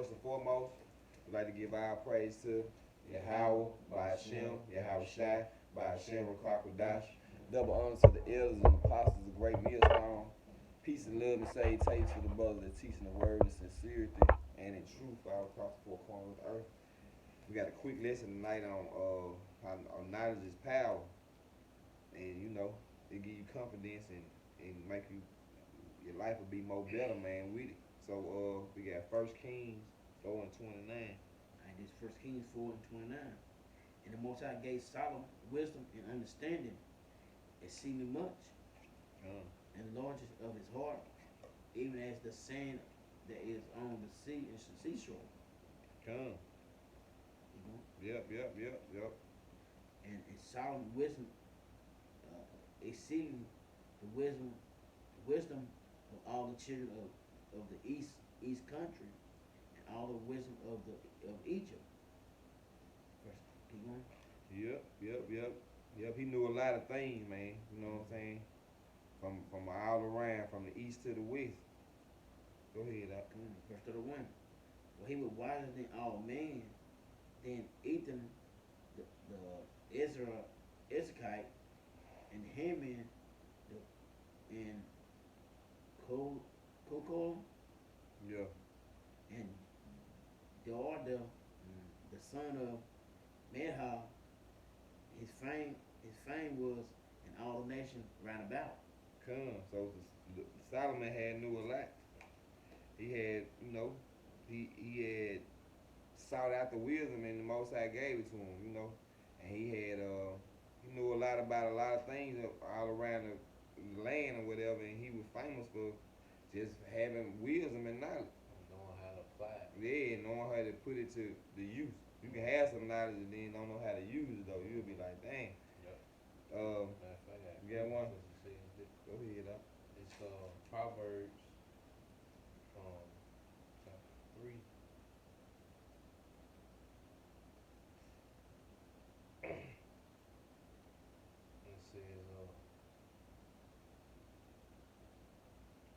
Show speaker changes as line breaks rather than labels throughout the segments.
first and foremost, we'd like to give our praise to Yahweh, by Hashem, Yahweh Shai, by Hashem, Rakwakadash. Double honor to the elders and apostles of Great Millstone. Peace and love and salutations to the brothers that teaching the word in sincerity and in truth all across the four corners of the earth. We got a quick lesson tonight on knowledge is power, and it give you confidence and make your life will be more better, man, with it. So we got First Kings 4:29.
And this First Kings 4:29. And the Most High gave Solomon wisdom and understanding, exceeding much, and the largest of his heart, even as the sand that is on the sea and seashore.
Come. Yep.
And Solomon wisdom, exceeding the wisdom of all the children of the east country, and all the wisdom of Egypt. First, keep going.
Yep. He knew a lot of things, man. You know what I'm saying? From all around, from the east to the west. Go ahead, Doc.
Verse 31. Well, he was wiser than all men, than Ethan, the Ezekite, and Haman, and Kokol,
Yeah.
and Dorda, the son of Medha. His fame was in all the nations round about.
So Solomon knew a lot. He had, he had sought out the wisdom, and the Most High gave it to him, and he knew a lot about a lot of things all around the land or whatever, and he was famous for just having wisdom and knowledge.
Knowing how to apply it.
Yeah, knowing how to put it to the use. You can have some knowledge and then don't know how to use it though. You'll be like, dang.
Yep.
You got one? Go ahead, Doc.
It's Proverbs chapter 3. It says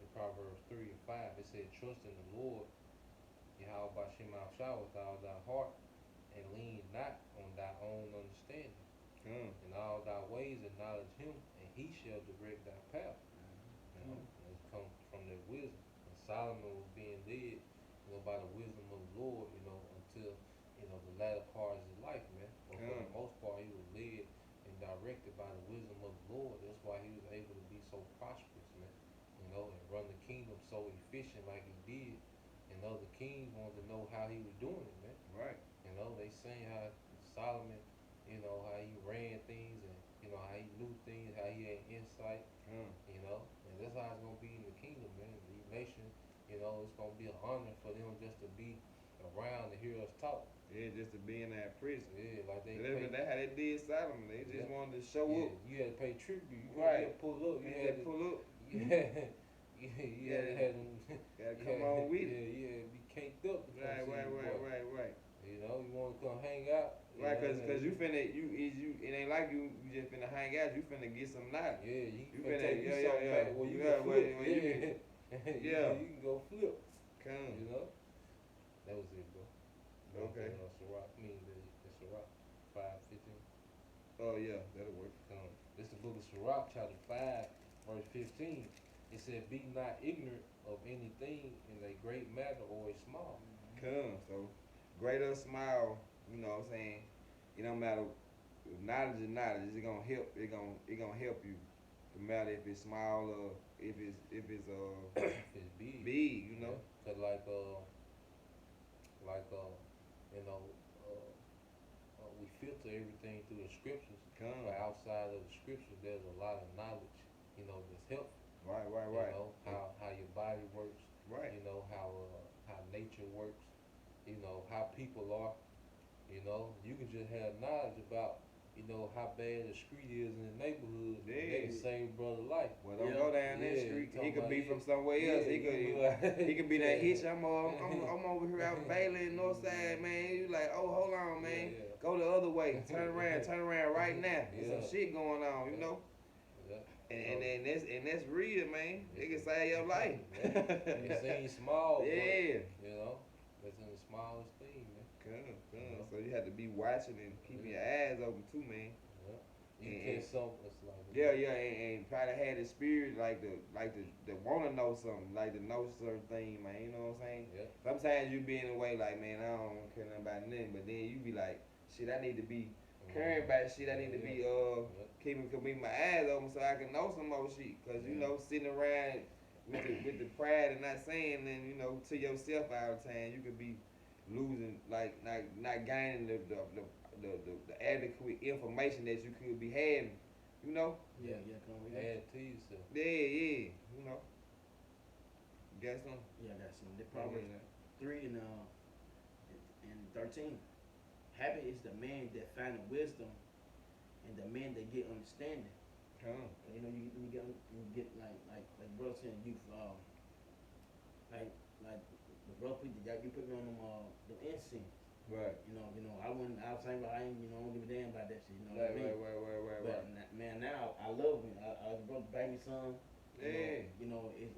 in Proverbs 3 and 5, it said, trust in the Lord, Yahweh Bashem Shah with all thy heart, and lean not on thy own understanding. In all thy ways acknowledge him, and he shall direct thy path. It comes from their wisdom. And Solomon was being led, by the wisdom of the Lord, until, the latter part of his life, man. But for the most part, he was led and directed by the wisdom of the Lord. That's why he was able to be so prosperous, man. And run the kingdom so efficient like he did. And other kings wanted to know how he was doing it, man.
Right.
They saying how Solomon, how he ran things and, how he knew things, how he had insight, and that's how it's going to be in the kingdom, man. The nation, it's going to be an honor for them just to be around to hear us talk.
Yeah, just to be in that prison.
Yeah, like
that's how they did Solomon. They just wanted to show up.
You had to pay tribute. You
right.
Had to pull up.
You had to pull up.
You had to have them.
Gotta come on with it.
Yeah, be caked up.
Right.
You want to come hang out.
Right, cause you finna it ain't like you just finna hang out. You finna get some knowledge.
Yeah, you
finna
take you something back where you can flip.
Yeah,
you can go flip.
Come.
That was it, bro.
Okay.
Sirach, the Sirach 5:15.
Oh yeah, that'll work.
This is the book of Sirach, chapter 5, verse 15. It said, "Be not ignorant of anything in a great matter or a small."
So great or small, you know what I'm saying? It don't matter. Knowledge is knowledge. It's gonna help. It gonna help you. No matter if it's small or if it's
if it's big.
Big,
Cause we filter everything through the scriptures. But outside of the scriptures, there's a lot of knowledge, that's helpful.
Right.
How your body works.
Right.
How nature works. How people are. You can just have knowledge about, how bad the street is in the neighborhood.
Yeah.
They can save brother life.
Well, don't go down that street. He could be from somewhere else.
Yeah,
he could be that hitch. I'm over here out Bailey and Northside, man. You like, oh, hold on, man.
Yeah.
Go the other way. Turn around right now. There's some shit going on,
Yeah.
And that's real, man. It can save your life.
It seems small.
Yeah.
But, That's in the smallest thing, man.
Come.
Uh-huh.
So you have to be watching and keeping your eyes open too, man.
Yeah. You
And-
catch something that's like
Yeah, and try to have the spirit like the wanna know something, like to know certain thing, man. You know what I'm saying?
Yeah.
Sometimes you be in the way like, man, I don't care nothing about nothing, but then you be like, shit, I need to be caring about shit. I need to be keeping my eyes open so I can know some more shit. Cause you
Yeah.
know, sitting around with the pride and not saying then you know to yourself all the time, you could be losing like not gaining the adequate information that you could be having. You know?
Yeah, come on.
Add to yourself.
Yeah. You know. Got some?
Yeah, I got some. The Proverbs 3 and 13. Habit is the man that findeth wisdom, and the man that get understanding.
Come.
You know, you get like brother saying you like the brother put you put me on them incense.
Right.
You know, I wouldn't. I was saying, but I ain't. I don't give a damn about that shit. You know what I mean?
Right.
But man, now I love him. I brother bang me some.
Yeah.
You know, it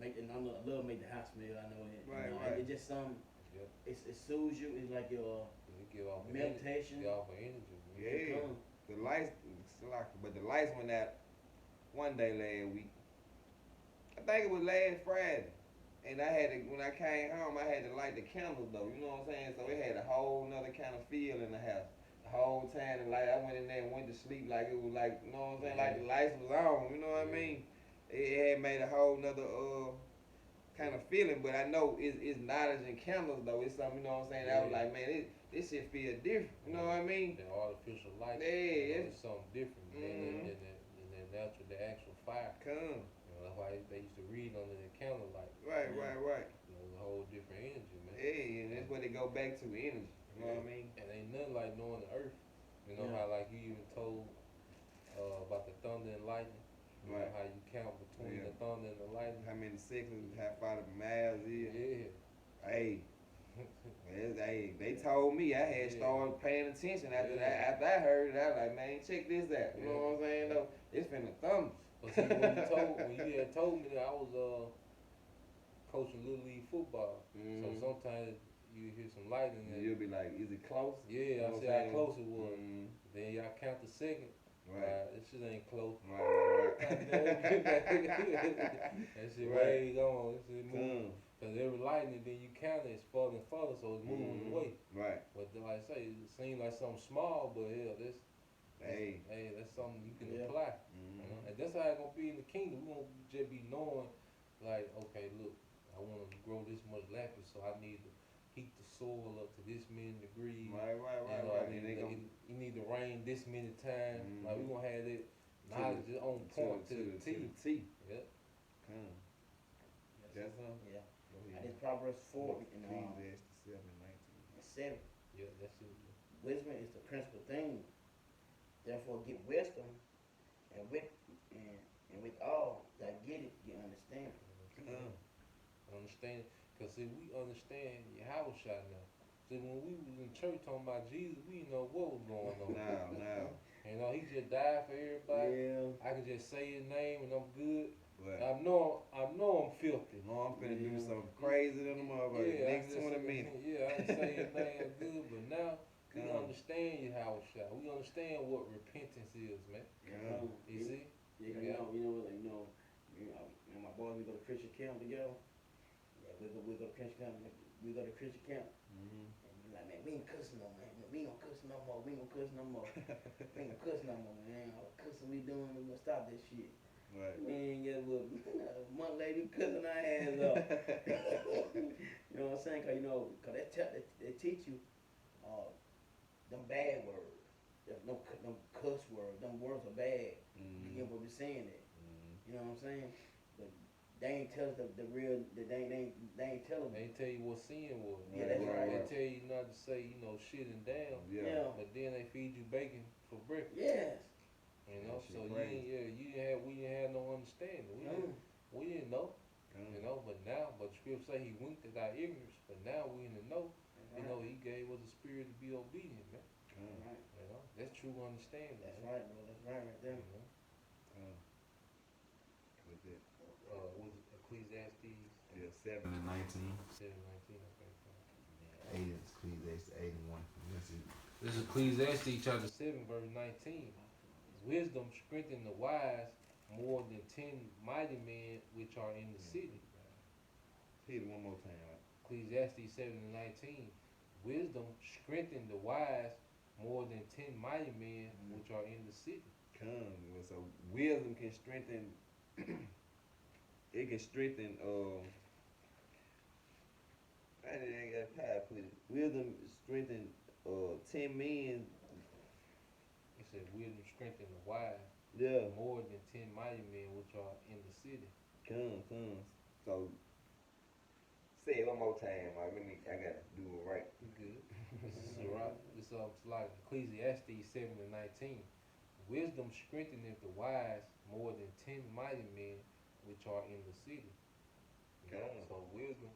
make and I love make the house smell. I know it.
Right,
you know,
right.
It's just some.
Yeah.
It soothes you. It's like your
You give off
meditation.
Give off energy. Man.
Yeah.
Come.
The lights, but the lights went out one day last week. I think it was last Friday. And I had to, when I came home, I had to light the candles though. You know what I'm saying? So it had a whole nother kind of feel in the house. The whole time, the light, I went in there and went to sleep like it was like, you know what I'm saying? Like the lights was on. You know what I mean? It had made a whole nother kind of feeling. But I know it's knowledge and candles though. It's something, you know what I'm saying? I was like, man, this shit feel different. You know what I mean?
The artificial light.
Yeah,
It's something different than the natural, the actual fire.
Come.
You know, that's why they used to read under the candlelight.
Right.
You know, it's a whole different energy, man.
Yeah, and that's what they go back to, energy. You know what I mean?
And ain't nothing like knowing the earth. You know
Yeah.
how like you even told about the thunder and lightning. You know
Right.
how you count between the thunder and the lightning.
How many seconds, how far the miles is.
Yeah.
Hey, they told me I had started paying attention after that. After I heard it, I was like, man, check this out. You know what I'm saying? Though it's finna thunder.
But see, when you had told me that I was coaching little league football, so sometimes you hear some lightning.
And you'll be like, is it close?
Yeah,
You know
I
what
see
I'm
how
saying?
close it was. Then y'all count the second.
Right.
This shit ain't close.
Right.
That shit way on. That shit moving.
Come.
Cause every lightning, then you count it, it's further and further, so it's moving away.
Right.
But like I say, it seems like something small, but hell,
Hey.
that's something you can
Yeah.
apply. You know? And that's how it's gonna be in the kingdom. We won't just be knowing, like, okay, look, I want to grow this much lapis, so I need to heat the soil up to this many degrees.
Right.
You know,
And they gonna
you need to rain this many times. Like we gonna have that
To
knowledge on point to the
to
T.
the T.
Yeah.
Come.
Yes,
That's something.
Yeah.
Go
And
ahead.
it's Proverbs 4 and
Ecclesiastes 7:19.
7.
Yeah, that's it.
Wisdom is the principal thing. Therefore, get wisdom, and with all that get it, get understanding.
Come.
Understand, cause see, we understand Yahweh shot now. See, when we was in church talking about Jesus, we didn't know what was going on.
Now.
You know, he just died for everybody.
Yeah.
I can just say his name and I'm good.
But
I know I'm filthy.
no, I'm finna do something crazy than the motherfucker.
I
Next
just-
20 minutes.
Yeah, I can say his name I'm good, but now we
Come.
understand Yahweh shot. We understand what repentance is, man.
Come.
You see?
Yeah, and my boys, we go to Christian camp together. Yeah, we go to Christian camp. We go to Christian camp.
Mm-hmm.
And be like, man, we ain't cussing no more, man. We ain't gonna cuss no more. We ain't gonna cuss no more. We ain't gonna cuss no more, man. All the cussing we doing, we gonna stop this shit.
Right.
Man, guess what? A month later, we cussing our hands up. You know what I'm saying? Cause they teach you them bad words. Them cuss words. Them words are bad. You get what we're saying that. You know what I'm saying? But they ain't tell us the real. They ain't telling
They
me.
tell you what sin was.
Yeah, that's right.
They tell you not to say, shitting down.
Yeah.
But then they feed you bacon for breakfast.
Yes.
You know,
That shit
so
crazy.
we didn't have no understanding. We didn't know.
Come.
But now, but the scripture say he winked at our ignorance, but now we in the know.
That's right.
He gave us a spirit to be obedient, man.
Come.
Right.
That's true understanding.
That's
man.
right, bro. That's right there.
Come. With that.
Was it Ecclesiastes
Yes. 7 and 19.
7:19. Okay.
8 is Ecclesiastes 8 and 1. That's it.
This is Ecclesiastes chapter 7, verse 19. Wisdom strengthen the wise more than 10 mighty men which are in the city.
Hit it one more time. Right?
Ecclesiastes 7 and 19. Wisdom strengthen the wise more than 10 mighty men which are in the city.
Come. So wisdom can strengthen. It can strengthen. I didn't got how to put it. Wisdom strengthen 10 men.
It said wisdom strengthen the wise
Yeah.
more than 10 mighty men which are in the city.
Come. So say it one more time. I gotta do it right.
You good? This is like Ecclesiastes 7 and 19. Wisdom strengtheneth the wise more than 10 mighty men which are in the city.
Okay.
So wisdom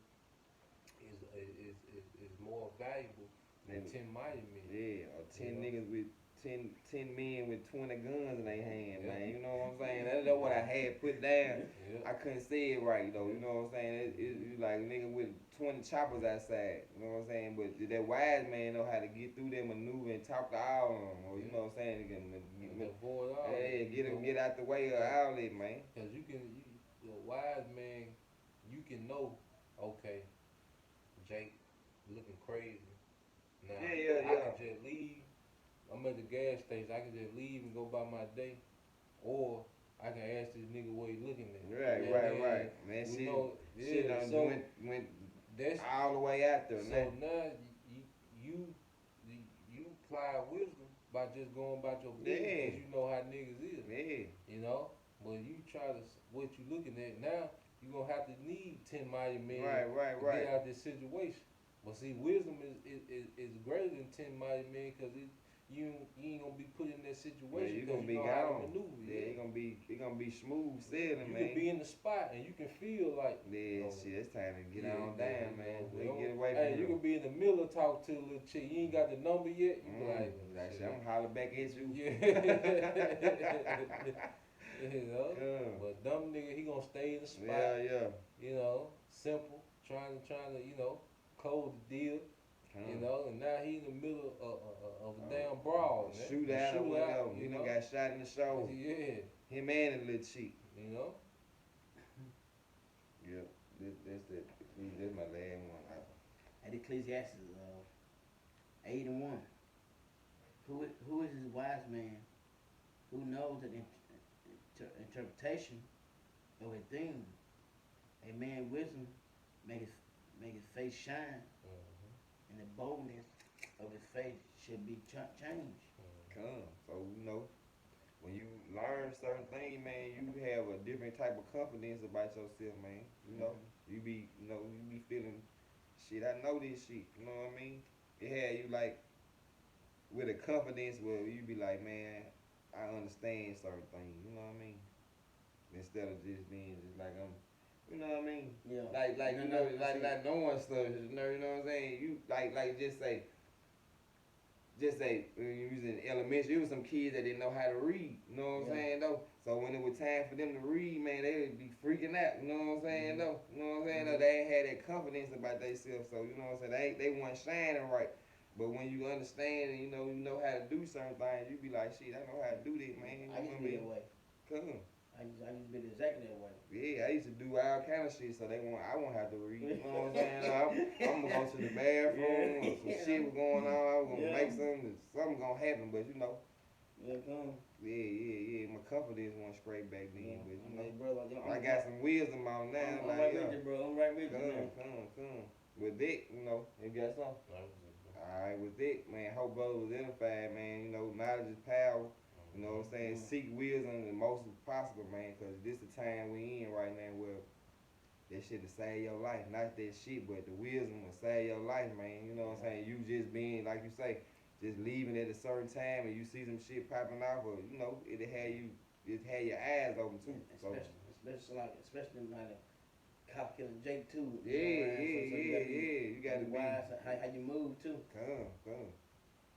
is more valuable than 10 mighty men.
Yeah, or 10
Yeah.
niggas with 10 men with 20 guns in their hand,
Yeah.
man. You know what I'm saying? That's what I had put down.
Yeah.
I couldn't say it right though. You know what I'm saying? It's like a nigga with 20 choppers outside. You know what I'm saying? But that wise man know how to get through that maneuver and talk to all of them. Or you know what I'm saying?
Avoid all
Hey,
that,
get out the way of all that, man.
Because the wise man, you can know, okay, Jake looking crazy. Now,
Yeah.
I can just leave. I'm at the gas station. I can just leave and go about my day. Or I can ask this nigga what he looking at.
Right. Man, shit done
so
went
that's
all the way out there,
so
man.
now you apply wisdom by just going about your business
Yeah.
because you know how niggas is.
Yeah.
You know, but you try to what you looking at now, you gonna have to need 10 mighty men
Right.
to get out this situation. But see, wisdom is greater than 10 mighty men because you ain't gonna be put in that situation
You
because
gonna be
you know how to
gone.
maneuver.
Yeah, it gonna be smooth sailing,
You
man.
can be in the spot and you can feel like
Yeah, shit, it's time to get on down, man. Let's get away
Hey,
from
you
them.
can be in the middle of talk to a little chick. You ain't got the number yet. You be like,
shit, I'm holler back at you.
yeah. You know, but dumb nigga, he gonna stay in the spot.
Yeah.
You know, simple, trying to close the deal. You know, and now he in the middle of a damn brawl.
Shootout or whatever. You done got shot in the shoulder.
Yeah.
Him and the little chick.
You know.
Yep. This my last one.
At Ecclesiastes 8 and 1. Who is this wise man who knows the interpretation of a thing? A man wisdom make his face shine, and the boldness of his face should be changed.
Come. So, when you learn certain things, man, you have a different type of confidence about yourself, man. You be feeling, shit, I know this shit, you know what I mean? It had you like, with a confidence where you be like, man, I understand certain things, you know what I mean? Instead of just being just like you know what I mean?
Yeah.
Like knowing stuff, you know what I'm saying? You like just say when you was in elementary, it was some kids that didn't know how to read, you know what I'm saying though? So when it was time for them to read, man, they would be freaking out, you know what I'm saying though? You know what I'm saying though? They ain't had that confidence about themselves, so you know what I'm saying? They weren't shining right. But when you understand and you know how to do certain things, you be like, shit, I know how to do this, man.
I used to be that way.
Come.
I used to be exactly that way.
Yeah, I used to do all kind of shit, so I won't have to read. You know what I'm saying? I'm gonna go to the bathroom, or some shit was going on. I was gonna make something gonna happen, but
Yeah, come.
Yeah. My confidence went straight back then, but
Bro,
I got some wisdom on now.
I'm right with you, bro. I'm right with you, man.
Come. With that, you got something? Alright, with that, man, hope brother was edified, man. Knowledge is power. You know what I'm saying? Seek wisdom the most possible, man, because this the time we in right now where that shit will save your life. Not that shit, but the wisdom will save your life, man. You know what I'm saying? You just being, like you say, just leaving at a certain time and you see some shit popping off, or, it'll have your eyes open too.
Especially like cop killing Jake too.
Yeah. You gotta be
wise how you move too.
Come.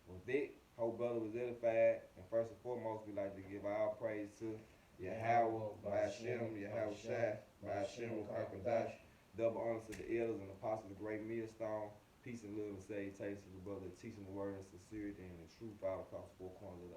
With that, hope brother was edified, and first and foremost, we like to give all praise to Yahweh, Ba'ashem, Yahweh Shai, Ba'ashem, Karkadash, Double honor to the elders and apostles of the great millstone. Peace and love and salutations to the brother teaching the word in sincerity and in truth all across the four corners of the